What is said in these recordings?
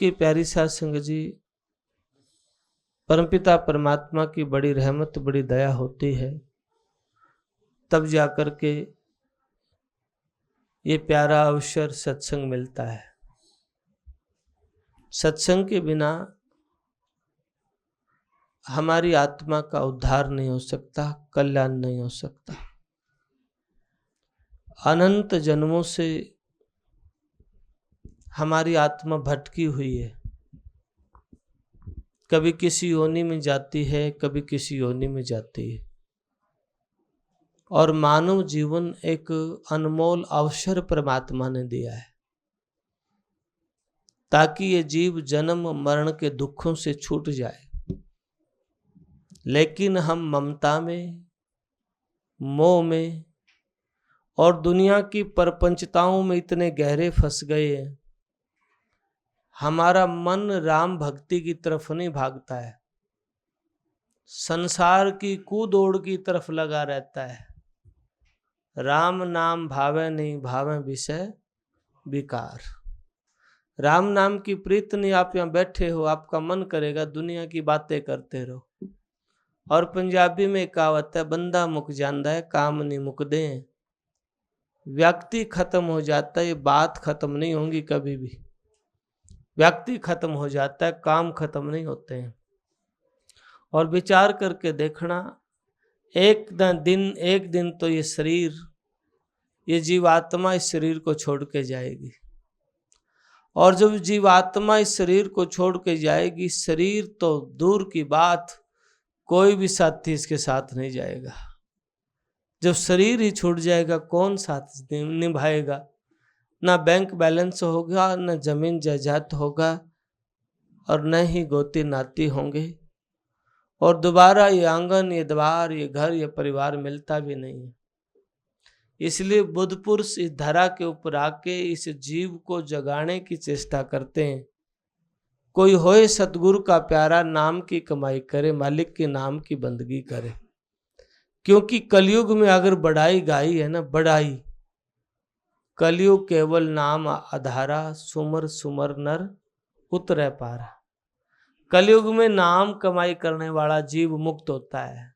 सतगुरु की प्यारी साध संगत जी, परमपिता परमात्मा की बड़ी रहमत बड़ी दया होती है, तब जाकर के ये प्यारा अवसर सत्संग मिलता है। सत्संग के बिना हमारी आत्मा का उद्धार नहीं हो सकता, कल्याण नहीं हो सकता। अनंत जन्मों से हमारी आत्मा भटकी हुई है, कभी किसी योनि में जाती है, कभी किसी योनि में जाती है। और मानव जीवन एक अनमोल अवसर परमात्मा ने दिया है ताकि ये जीव जन्म मरण के दुखों से छूट जाए। लेकिन हम ममता में, मोह में और दुनिया की परपंचताओं में इतने गहरे फंस गए हैं, हमारा मन राम भक्ति की तरफ नहीं भागता है, संसार की कूदौड़ की तरफ लगा रहता है। राम नाम भावे नहीं भावे विषय विकार। राम नाम की प्रीत नहीं, आप यहाँ बैठे हो, आपका मन करेगा दुनिया की बातें करते रहो। और पंजाबी में कहावत है, बंदा मुक जांदा है काम नहीं मुकदे। व्यक्ति खत्म हो जाता है, ये बात खत्म नहीं होगी कभी भी। व्यक्ति खत्म हो जाता है, काम खत्म नहीं होते हैं। और विचार करके देखना, एक दिन तो ये शरीर, ये जीवात्मा इस शरीर को छोड़ के जाएगी। और जब जीवात्मा इस शरीर को छोड़ के जाएगी, शरीर तो दूर की बात, कोई भी साथी इसके साथ नहीं जाएगा। जब शरीर ही छूट जाएगा, कौन साथ निभाएगा? ना बैंक बैलेंस होगा, न जमीन जायदाद होगा, और न ही गोती नाती होंगे। और दोबारा ये आंगन, ये द्वार, ये घर, ये परिवार मिलता भी नहीं है। इसलिए बुद्ध पुरुष इस धरा के ऊपर आके इस जीव को जगाने की चेष्टा करते हैं। कोई होए सतगुरु का प्यारा, नाम की कमाई करे, मालिक के नाम की बंदगी करे। क्योंकि कलयुग में अगर बढ़ाई गाई है ना, बढ़ाई, कलयुग केवल नाम आधारा, सुमर सुमर नर उतरे पारा। कलयुग में नाम कमाई करने वाला जीव मुक्त होता है।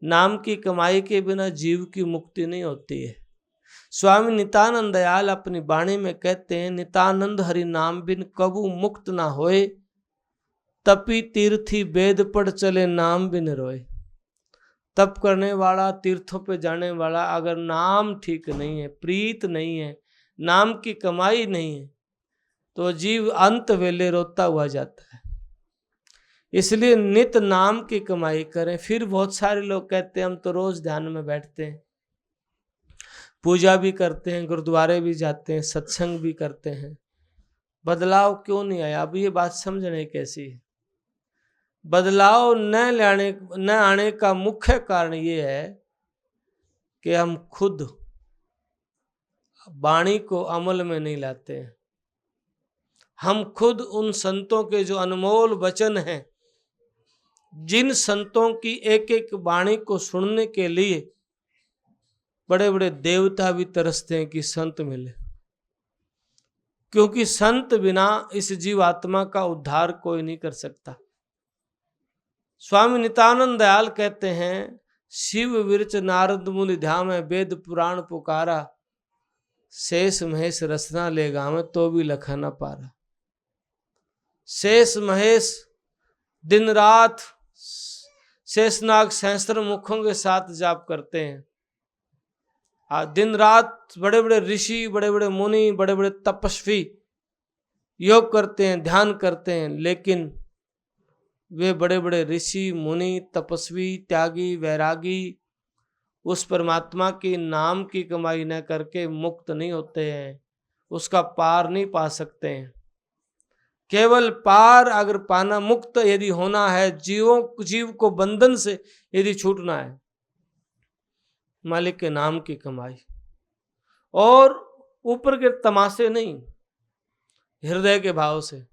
नाम की कमाई के बिना जीव की मुक्ति नहीं होती है। स्वामी नित्यानंद दयाल अपनी वाणी में कहते हैं, नित्यानंद हरि नाम बिन कबू मुक्त ना होए, तपी तीर्थी वेद पढ़ चले नाम बिन रोए। तप करने वाला, तीर्थों पे जाने वाला, अगर नाम ठीक नहीं है, प्रीत नहीं है, नाम की कमाई नहीं है, तो जीव अंत वेले रोता हुआ जाता है। इसलिए नित नाम की कमाई करें। फिर बहुत सारे लोग कहते हैं हम तो रोज ध्यान में बैठते हैं, पूजा भी करते हैं, गुरुद्वारे भी जाते हैं, सत्संग भी करते हैं, बदलाव क्यों नहीं आया? अब ये बात समझने कैसी है? बदलाव न आने का मुख्य कारण ये है कि हम खुद वाणी को अमल में नहीं लाते हैं। हम खुद उन संतों के जो अनमोल वचन हैं, जिन संतों की एक एक वाणी को सुनने के लिए बड़े बड़े देवता भी तरसते हैं कि संत मिले, क्योंकि संत बिना इस जीवात्मा का उद्धार कोई नहीं कर सकता। स्वामी नित्यानंद दयाल कहते हैं, शिव विरच नारद मुनि ध्यान वेद पुराण पुकारा, शेष महेश रसना ले गावे तो भी लखा न पारा। शेष महेश दिन रात शेषनाग सहस्त्र मुखों के साथ जाप करते हैं। दिन रात बड़े बड़े ऋषि, बड़े बड़े मुनि, बड़े बड़े तपस्वी योग करते हैं, ध्यान करते हैं, लेकिन वे बड़े बड़े ऋषि मुनि, तपस्वी, त्यागी, वैरागी उस परमात्मा के नाम की कमाई न करके मुक्त नहीं होते हैं, उसका पार नहीं पा सकते हैं। केवल पार अगर पाना, मुक्त यदि होना है, जीव को बंधन से यदि छूटना है, मालिक के नाम की कमाई, और ऊपर के तमाशे नहीं, हृदय के भाव से।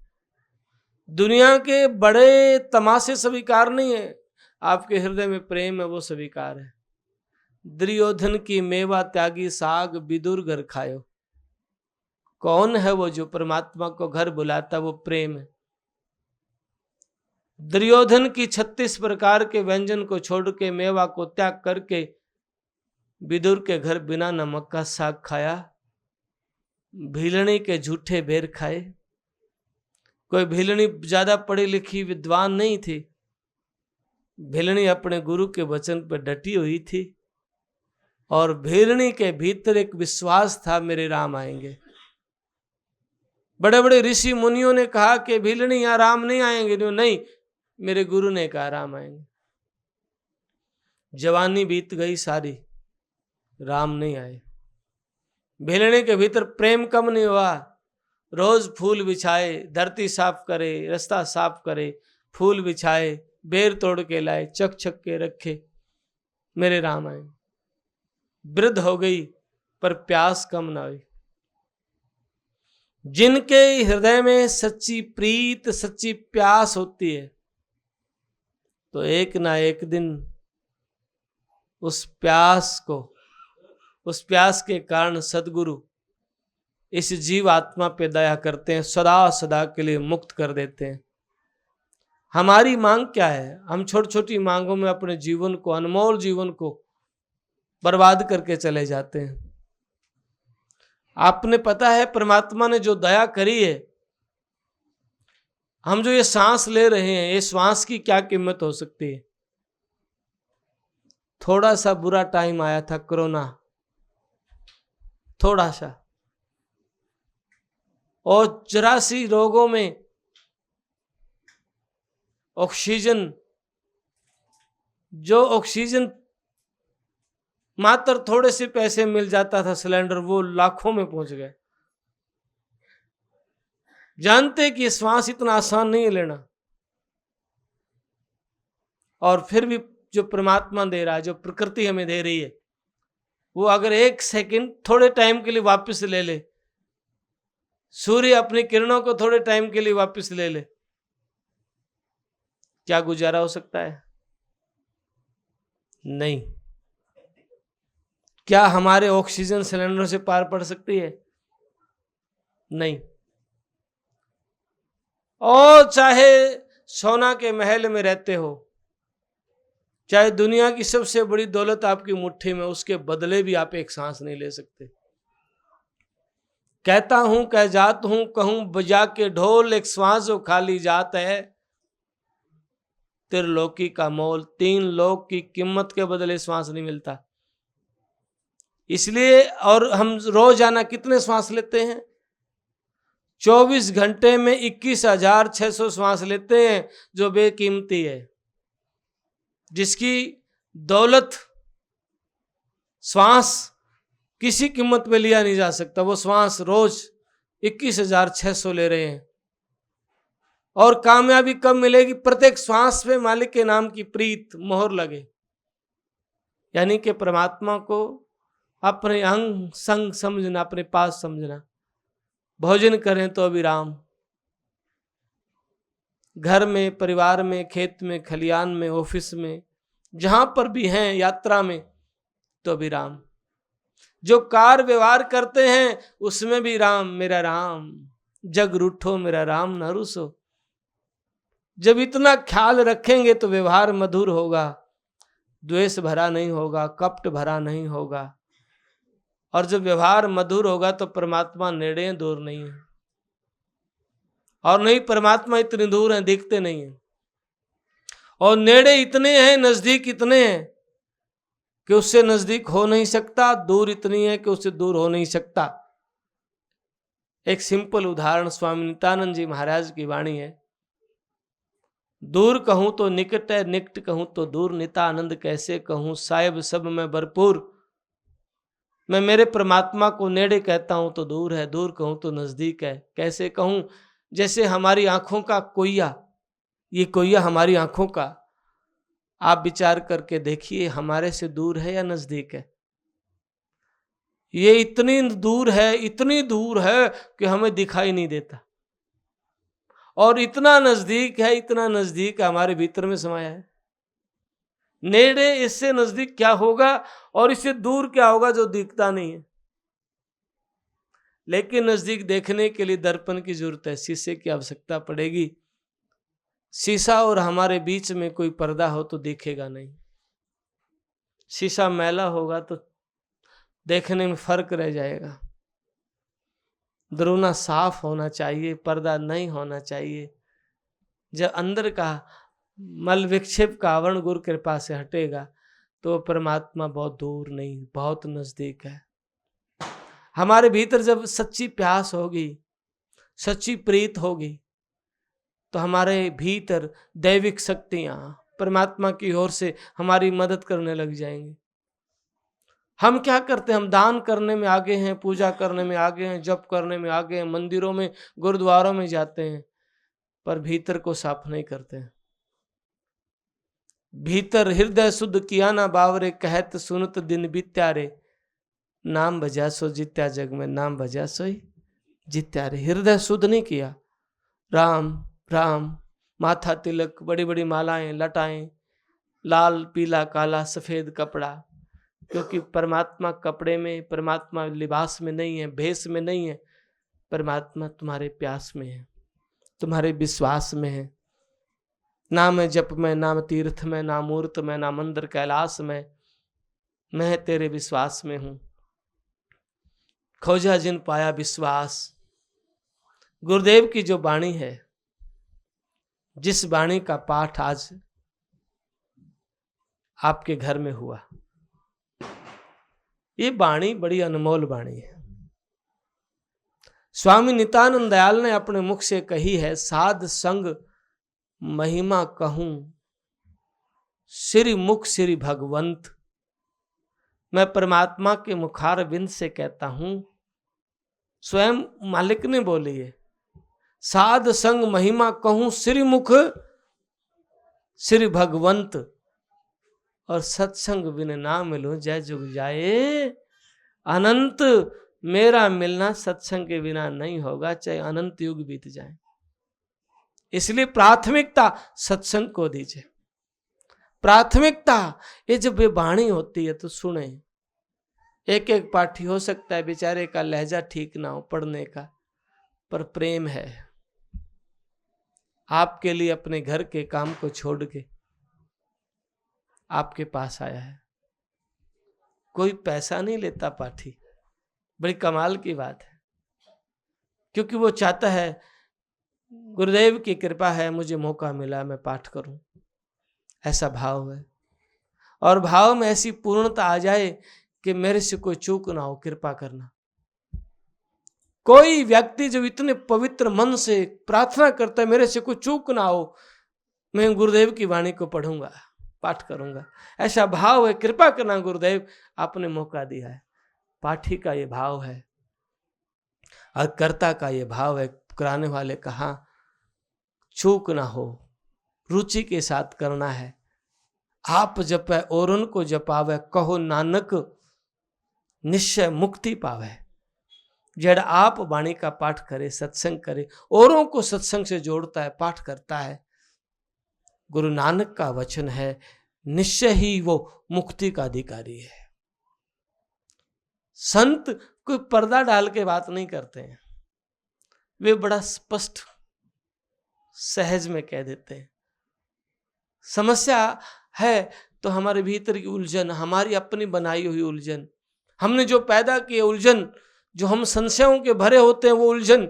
दुनिया के बड़े तमाशे स्वीकार नहीं है, आपके हृदय में प्रेम है वो स्वीकार है। दुर्योधन की मेवा त्यागी साग, विदुर घर खायो। कौन है वो जो परमात्मा को घर बुलाता? वो प्रेम है। दुर्योधन की 36 प्रकार के व्यंजन को छोड़ के, मेवा को त्याग करके विदुर के घर बिना नमक का साग खाया, भीलनी के झूठे बेर खाए। कोई भीलनी ज्यादा पढ़ी लिखी विद्वान नहीं थी, भीलनी अपने गुरु के वचन पर डटी हुई थी, और भीलनी के भीतर एक विश्वास था, मेरे राम आएंगे। बड़े बड़े ऋषि मुनियों ने कहा कि भीलनी यहाँ राम नहीं आएंगे, नहीं, मेरे गुरु ने कहा राम आएंगे। जवानी बीत गई सारी, राम नहीं आए। भीलनी के भीतर प्रेम कम नहीं हुआ। रोज फूल बिछाए, धरती साफ करे, रास्ता साफ करे, फूल बिछाए, बेर तोड़ के लाए, चक चक के रखे, मेरे राम आए। वृद्ध हो गई पर प्यास कम ना हुई। जिनके हृदय में सच्ची प्रीत, सच्ची प्यास होती है, तो एक ना एक दिन उस प्यास के कारण सदगुरु इस जीव आत्मा पे दया करते हैं, सदा सदा के लिए मुक्त कर देते हैं। हमारी मांग क्या है? हम छोटी छोटी मांगों में अपने जीवन को, अनमोल जीवन को बर्बाद करके चले जाते हैं। आपने पता है परमात्मा ने जो दया करी है, हम जो ये सांस ले रहे हैं, ये श्वास की क्या कीमत हो सकती है? थोड़ा सा बुरा टाइम आया था, कोरोना, थोड़ा सा, और 84 रोगों में ऑक्सीजन, जो ऑक्सीजन मात्र थोड़े से पैसे मिल जाता था सिलेंडर, वो लाखों में पहुंच गए। जानते कि श्वास इतना आसान नहीं है लेना, और फिर भी जो परमात्मा दे रहा है, जो प्रकृति हमें दे रही है, वो अगर एक सेकंड थोड़े टाइम के लिए वापस ले ले, सूर्य अपनी किरणों को थोड़े टाइम के लिए वापस ले ले, क्या गुजारा हो सकता है? नहीं। क्या हमारे ऑक्सीजन सिलेंडर से पार पड़ सकती है? नहीं। और चाहे सोना के महल में रहते हो, चाहे दुनिया की सबसे बड़ी दौलत आपकी मुट्ठी में, उसके बदले भी आप एक सांस नहीं ले सकते। कहता हूं कह जात हूं, कहूं बजा के ढोल, एक श्वास जो खाली जात है, त्रिलोकी का मोल, 3 लोक की कीमत के बदले श्वास नहीं मिलता। इसलिए, और हम रोजाना कितने श्वास लेते हैं? 24 घंटे में 21,600 श्वास लेते हैं, जो बेकीमती है, जिसकी दौलत, श्वास किसी कीमत पे लिया नहीं जा सकता। वो श्वास रोज 21,600 ले रहे हैं, और कामयाबी कब मिलेगी? प्रत्येक श्वास पे मालिक के नाम की प्रीत मोहर लगे, यानी कि परमात्मा को अपने अंग संग समझना, अपने पास समझना। भोजन करें तो अविराम, घर में, परिवार में, खेत में, खलियान में, ऑफिस में, जहां पर भी हैं, यात्रा में, तो भी राम। जो कार व्यवहार करते हैं उसमें भी राम, मेरा राम। जग रूठो मेरा राम न रूसो। जब इतना ख्याल रखेंगे तो व्यवहार मधुर होगा, द्वेष भरा नहीं होगा, कपट भरा नहीं होगा। और जब व्यवहार मधुर होगा तो परमात्मा नेड़े दूर नहीं है, और नहीं परमात्मा इतनी दूर है, दिखते नहीं है, और नेड़े इतने हैं, नजदीक इतने हैं कि उससे नजदीक हो नहीं सकता, दूर इतनी है कि उससे दूर हो नहीं सकता। एक सिंपल उदाहरण स्वामी नित्यानंद जी महाराज की वाणी है। दूर कहूं तो निकट है, निकट कहूं तो दूर, नित्यानंद कैसे कहूं, साहिब सब में भरपूर। मैं मेरे परमात्मा को नेड़े कहता हूं तो दूर है, दूर कहूं तो नजदीक है। कैसे कहूं? जैसे हमारी आंखों का कोय्या, ये कोय्या हमारी आंखों का, आप विचार करके देखिए हमारे से दूर है या नजदीक है? ये इतनी दूर है, इतनी दूर है कि हमें दिखाई नहीं देता, और इतना नजदीक है, इतना नजदीक हमारे भीतर में समाया है। नेड़े, इससे नजदीक क्या होगा और इससे दूर क्या होगा जो दिखता नहीं है? लेकिन नजदीक देखने के लिए दर्पण की जरूरत है, शीशे की आवश्यकता पड़ेगी। शीशा और हमारे बीच में कोई पर्दा हो तो दिखेगा नहीं। शीशा मैला होगा तो देखने में फर्क रह जाएगा। दरोना साफ होना चाहिए, पर्दा नहीं होना चाहिए। जब अंदर का मल विक्षेप का आवरण गुरु कृपा से हटेगा तो परमात्मा बहुत दूर नहीं, बहुत नजदीक है। हमारे भीतर जब सच्ची प्यास होगी, सच्ची प्रीत होगी, तो हमारे भीतर दैविक शक्तियां परमात्मा की ओर से हमारी मदद करने लग जाएंगी। हम क्या करते हैं? हम दान करने में आगे हैं, पूजा करने में आगे हैं, जप करने में आगे हैं, मंदिरों में गुरुद्वारों में जाते हैं, पर भीतर को साफ नहीं करते हैं। भीतर हृदय शुद्ध किया ना बावरे, कहत सुनत दिन बीत्या रे, नाम भजा सो जित्या जग में, नाम भजा सो जित्या रे। हृदय शुद्ध नहीं किया। राम राम, माथा तिलक, बड़ी बड़ी मालाएं, लटाएं, लाल पीला काला सफेद कपड़ा, क्योंकि परमात्मा कपड़े में, परमात्मा लिबास में नहीं है, भेष में नहीं है। परमात्मा तुम्हारे प्यास में है, तुम्हारे विश्वास में है। नाम जप में, नाम तीर्थ में, ना मूर्त में, ना मंदिर कैलाश में, मैं तेरे विश्वास में हूं। खोजा जिन पाया विश्वास। गुरुदेव की जो वाणी है, जिस वाणी का पाठ आज आपके घर में हुआ, ये वाणी बड़ी अनमोल वाणी है। स्वामी नित्यानंद दयाल ने अपने मुख से कही है, साध संग महिमा कहूं श्री मुख श्री भगवंत। मैं परमात्मा के मुखार बिंद से कहता हूं, स्वयं मालिक ने बोली है, साध संग महिमा कहूं श्री मुख श्री भगवंत, और सत्संग बिन ना मिलो जय जुग जाए अनंत। मेरा मिलना सत्संग के बिना नहीं होगा, चाहे अनंत युग बीत जाए। इसलिए प्राथमिकता सत्संग को दीजिए, प्राथमिकता। ये जब वाणी होती है तो सुने। एक एक पाठी हो सकता है बेचारे का लहजा ठीक ना हो पढ़ने का, पर प्रेम है। आपके लिए अपने घर के काम को छोड़ के आपके पास आया है। कोई पैसा नहीं लेता पाठी, बड़ी कमाल की बात है, क्योंकि वो चाहता है गुरुदेव की कृपा है, मुझे मौका मिला, मैं पाठ करूं। ऐसा भाव है, और भाव में ऐसी पूर्णता आ जाए कि मेरे से कोई चूक ना हो, कृपा करना। कोई व्यक्ति जो इतने पवित्र मन से प्रार्थना करता है, मेरे से कोई चूक ना हो, मैं गुरुदेव की वाणी को पढ़ूंगा, पाठ करूंगा, ऐसा भाव है। कृपा करना गुरुदेव, आपने मौका दिया है। पाठी का ये भाव है और कर्ता का ये भाव है। कराने वाले कहा चूक ना हो, रुचि के साथ करना है। आप जपे और उनको जपावे, कहो नानक निश्चय मुक्ति पावे। जड़ आप वाणी का पाठ करे, सत्संग करे, औरों को सत्संग से जोड़ता है, पाठ करता है। गुरु नानक का वचन है, निश्चय ही वो मुक्ति का अधिकारी है। संत कोई पर्दा डाल के बात नहीं करते हैं, वे बड़ा स्पष्ट सहज में कह देते हैं। समस्या है तो हमारे भीतर की उलझन, हमारी अपनी बनाई हुई उलझन, हमने जो पैदा किए उलझन, जो हम संशयों के भरे होते हैं वो उलझन,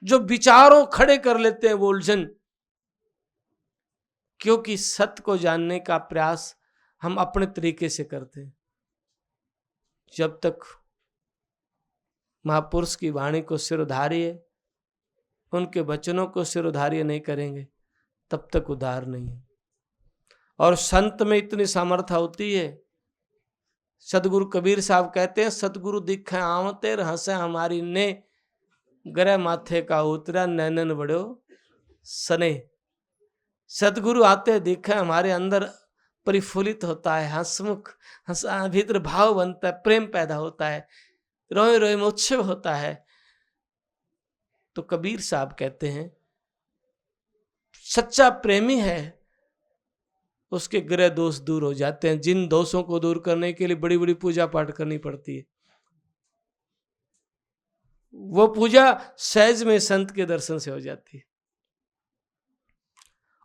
जो विचारों खड़े कर लेते हैं वो उलझन। क्योंकि सत्य को जानने का प्रयास हम अपने तरीके से करते हैं। जब तक महापुरुष की वाणी को सिरोधार्य, उनके वचनों को सिरोधार्य नहीं करेंगे, तब तक उद्धार नहीं है। और संत में इतनी सामर्थ्य होती है। सदगुरु कबीर साहब कहते हैं, सतगुरु दिखे आवते हंसे हमारी ने, गरे माथे का उतरा नैनन बड़ो सने। सतगुरु आते दिखे, हमारे अंदर परिफुलित होता है, हंसमुख, भीतर भाव बनता है, प्रेम पैदा होता है, रोए रोए में उत्सव होता है। तो कबीर साहब कहते हैं, सच्चा प्रेमी है उसके ग्रह दोष दूर हो जाते हैं। जिन दोषों को दूर करने के लिए बड़ी बड़ी पूजा पाठ करनी पड़ती है। वो पूजा सहज में संत के दर्शन से हो जाती है।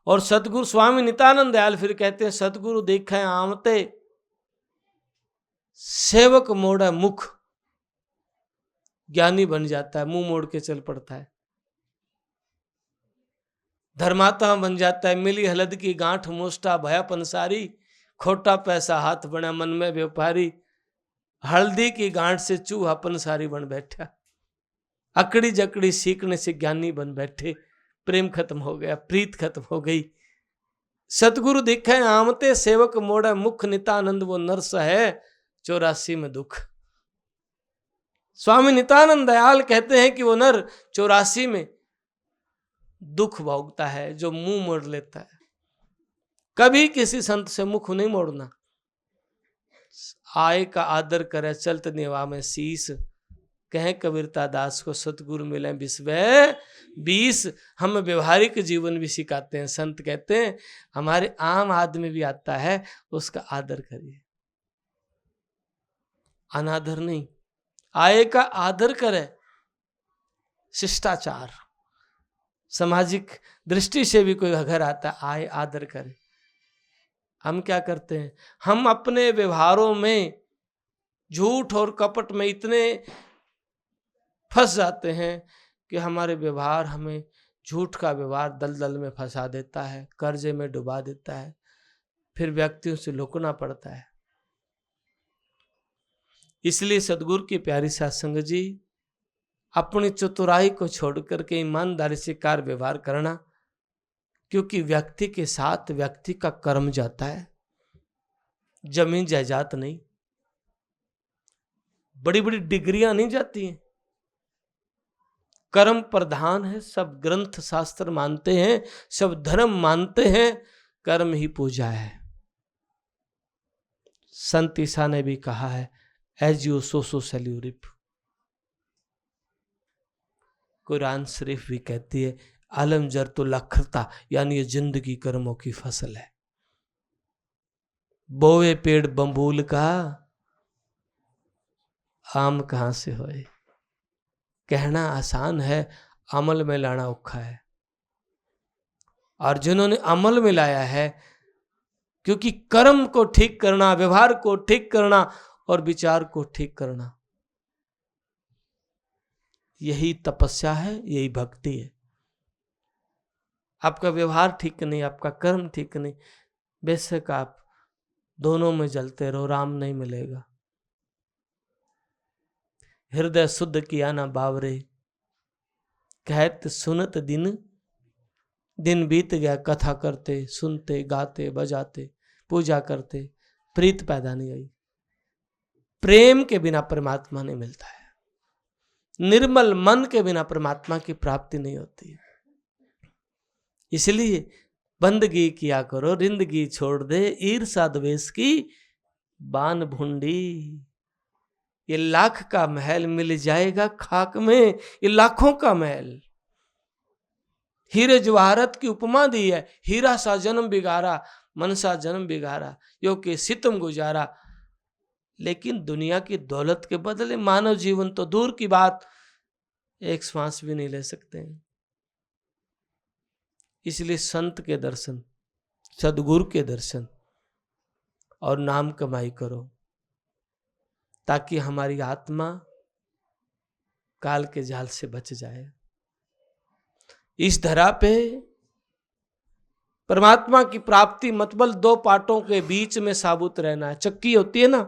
और सतगुरु स्वामी नित्यानंद दयाल फिर कहते हैं, सतगुरु देखे आमते सेवक मोड़ा मुख। ज्ञानी बन जाता है, मुंह मोड़ के चल पड़ता है। धर्मात्मा बन जाता है, मिली हलद की गांठ मोष्टा भया पंसारी। खोटा पैसा हाथ बना मन में व्यापारी। हल्दी की गांठ से चूहा पंसारी बन बैठा। अकड़ी जकड़ी सीखने से ज्ञानी बन बैठे। प्रेम खत्म हो गया, प्रीत खत्म हो गई। सतगुरु दिखे आमते सेवक मोड़ा मुख। नित्यानंद वो नरस है 84 में दुख। स्वामी नित्यानंद दयाल कहते हैं कि वो नर 84 में दुख भोगता है, जो मुंह मोड़ लेता है। कभी किसी संत से मुख नहीं मोड़ना। आए का आदर करे चलत निवा में शीस। कहें कबीरता दास को सतगुरु मिले विश्व 20। हम व्यवहारिक जीवन भी सिखाते हैं। संत कहते हैं हमारे आम आदमी भी आता है, उसका आदर करिए, अनादर नहीं। आए का आदर करे, शिष्टाचार। सामाजिक दृष्टि से भी कोई घर आता है, आए आदर करे। हम क्या करते हैं, हम अपने व्यवहारों में झूठ और कपट में इतने फंस जाते हैं कि हमारे व्यवहार हमें, झूठ का व्यवहार दलदल में फंसा देता है, कर्जे में डुबा देता है, फिर व्यक्तियों से लुकना पड़ता है। इसलिए सदगुरु की प्यारी साध संगत जी, अपनी चतुराई को छोड़कर के ईमानदारी से कार्य व्यवहार करना, क्योंकि व्यक्ति के साथ व्यक्ति का कर्म जाता है, जमीन जायदाद नहीं, बड़ी बड़ी डिग्रियां नहीं जाती हैं। कर्म प्रधान है, सब ग्रंथ शास्त्र मानते हैं, सब धर्म मानते हैं, कर्म ही पूजा है। संत ईसा ने भी कहा है, as you sow shall you reap. Quran Sharif भी कहती है, आलम जर तो लखरता, यानी ये जिंदगी कर्मों की फसल है। बोए पेड़ बम्बूल का, आम कहां से होए। कहना आसान है, अमल में लाना औखा है। और जिन्होंने अमल में लाया है, क्योंकि कर्म को ठीक करना, व्यवहार को ठीक करना और विचार को ठीक करना, यही तपस्या है, यही भक्ति है। आपका व्यवहार ठीक नहीं, आपका कर्म ठीक नहीं, बेशक आप दोनों में जलते रहो, राम नहीं मिलेगा। हृदय शुद्ध किया ना बावरे, कहत सुनत दिन दिन बीत गया। कथा करते, सुनते, गाते, बजाते, पूजा करते, प्रीत पैदा नहीं हुई। प्रेम के बिना परमात्मा नहीं मिलता है। निर्मल मन के बिना परमात्मा की प्राप्ति नहीं होती है। इसलिए बंदगी किया करो, रिंदगी छोड़ दे, ईर्षा द्वेष की बान भुंडी। ये लाख का महल मिल जाएगा खाक में, ये लाखों का महल। हीरे जवाहरत की उपमा दी है, हीरा सा जन्म बिगाड़ा, मनसा जन्म बिगाड़ा, यो के सितम गुजारा। लेकिन दुनिया की दौलत के बदले मानव जीवन तो दूर की बात, एक श्वास भी नहीं ले सकते हैं। इसलिए संत के दर्शन, सदगुरु के दर्शन और नाम कमाई करो, ताकि हमारी आत्मा काल के जाल से बच जाए। इस धरा पे परमात्मा की प्राप्ति मतलब दो पाटों के बीच में साबुत रहना है। चक्की होती है ना,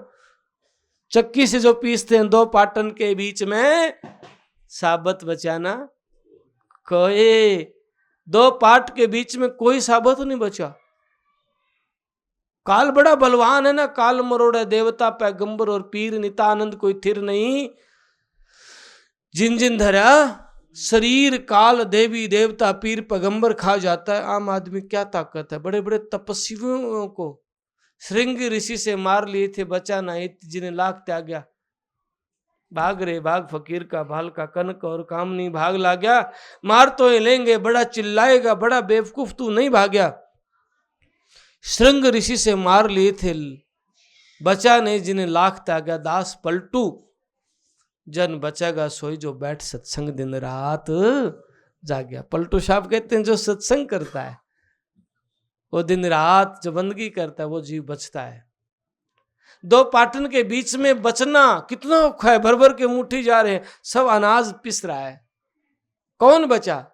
चक्की से जो पीसते हैं, दो पाटन के बीच में साबत बचाना। कोई दो पाट के बीच में कोई साबत नहीं बचा। काल बड़ा बलवान है ना, काल मरोड़े देवता पैगंबर और पीर, नित्यानंद कोई थिर नहीं। जिन जिन धरा शरीर काल देवी देवता पीर पैगंबर खा जाता है। आम आदमी क्या ताकत है। बड़े बड़े तपस्वियों को श्रृंग ऋषि से मार लिए थे, बचा नहीं, जिन्हें लाख त्याग्या। भाग रे भाग फकीर का भाल का कनक और काम नहीं भाग ला गया। मार तो ये लेंगे, बड़ा चिल्लाएगा, बड़ा बेवकूफ तू नहीं भाग्या। श्रृंग ऋषि से मार लिए थे, बचा नहीं, जिन्हें लाख त्याग्या। दास पलटू जन बचेगा सोई जो बैठ सत्संग दिन रात जागया। पलटू साहब कहते हैं जो सत्संग करता है, वो दिन रात जो बंदगी करता है, वो जीव बचता है। दो पाटन के बीच में बचना कितना औखा है, भर भर के मुट्ठी जा रहे हैं, सब अनाज पिस रहा है, कौन बचा?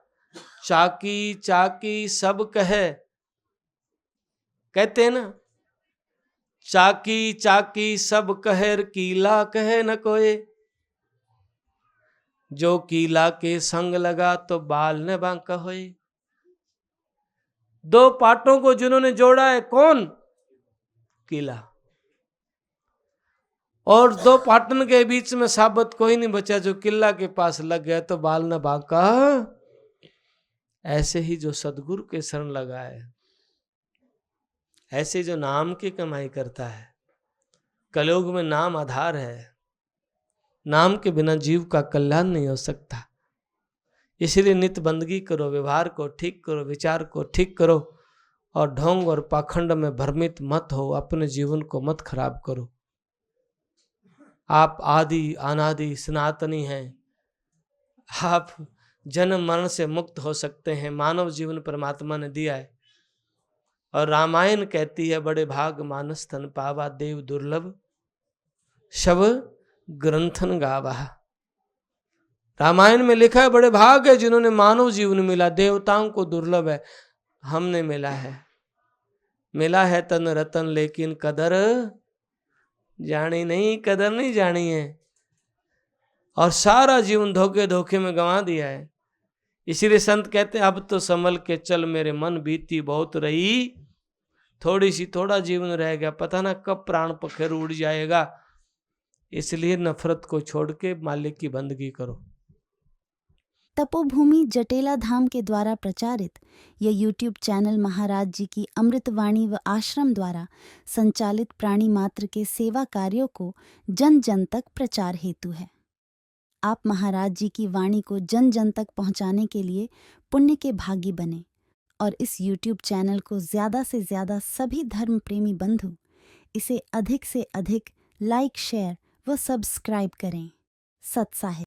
चाकी चाकी सब कहे, कहते हैं ना, चाकी चाकी सब कहे कीला कहे न कोई, जो कीला के संग लगा तो बाल न बांका होए। दो पाटों को जिन्होंने जोड़ा है कौन? कीला। और दो पाटन के बीच में साबत कोई नहीं बचा, जो किला के पास लग गया तो बाल न बांका। ऐसे ही जो सदगुरु के शरण लगा है, ऐसे जो नाम की कमाई करता है, कलयुग में नाम आधार है, नाम के बिना जीव का कल्याण नहीं हो सकता। इसलिए नित बंदगी करो, व्यवहार को ठीक करो, विचार को ठीक करो, और ढोंग और पाखंड में भ्रमित मत हो, अपने जीवन को मत खराब करो। आप आदि अनादि सनातनी हैं, आप जन्म मरण से मुक्त हो सकते हैं। मानव जीवन परमात्मा ने दिया है, और रामायण कहती है बड़े भाग मानस तन पावा, देव दुर्लभ शव ग्रंथन गावा। रामायण में लिखा है बड़े भाग है जिन्होंने मानव जीवन मिला, देवताओं को दुर्लभ है, हमने मिला है तन रतन, लेकिन कदर जानी नहीं, कदर नहीं जानी है, और सारा जीवन धोखे धोखे में गंवा दिया है। इसीलिए संत कहते हैं अब तो संभल के चल मेरे मन, बीती बहुत रही थोड़ा जीवन रह गया, पता ना कब प्राण पखेरु उड़ जाएगा। इसलिए नफरत को छोड़ के मालिक की बंदगी करो। तपोभूमि जटेला धाम के द्वारा प्रचारित यह यूट्यूब चैनल महाराज जी की अमृतवाणी व आश्रम द्वारा संचालित प्राणी मात्र के सेवा कार्यों को जन जन तक प्रचार हेतु है। आप महाराज जी की वाणी को जन जन तक पहुंचाने के लिए पुण्य के भागी बने, और इस यूट्यूब चैनल को ज़्यादा से ज़्यादा सभी धर्म प्रेमी बंधु इसे अधिक से अधिक लाइक, शेयर व सब्सक्राइब करें। सत्साहिब।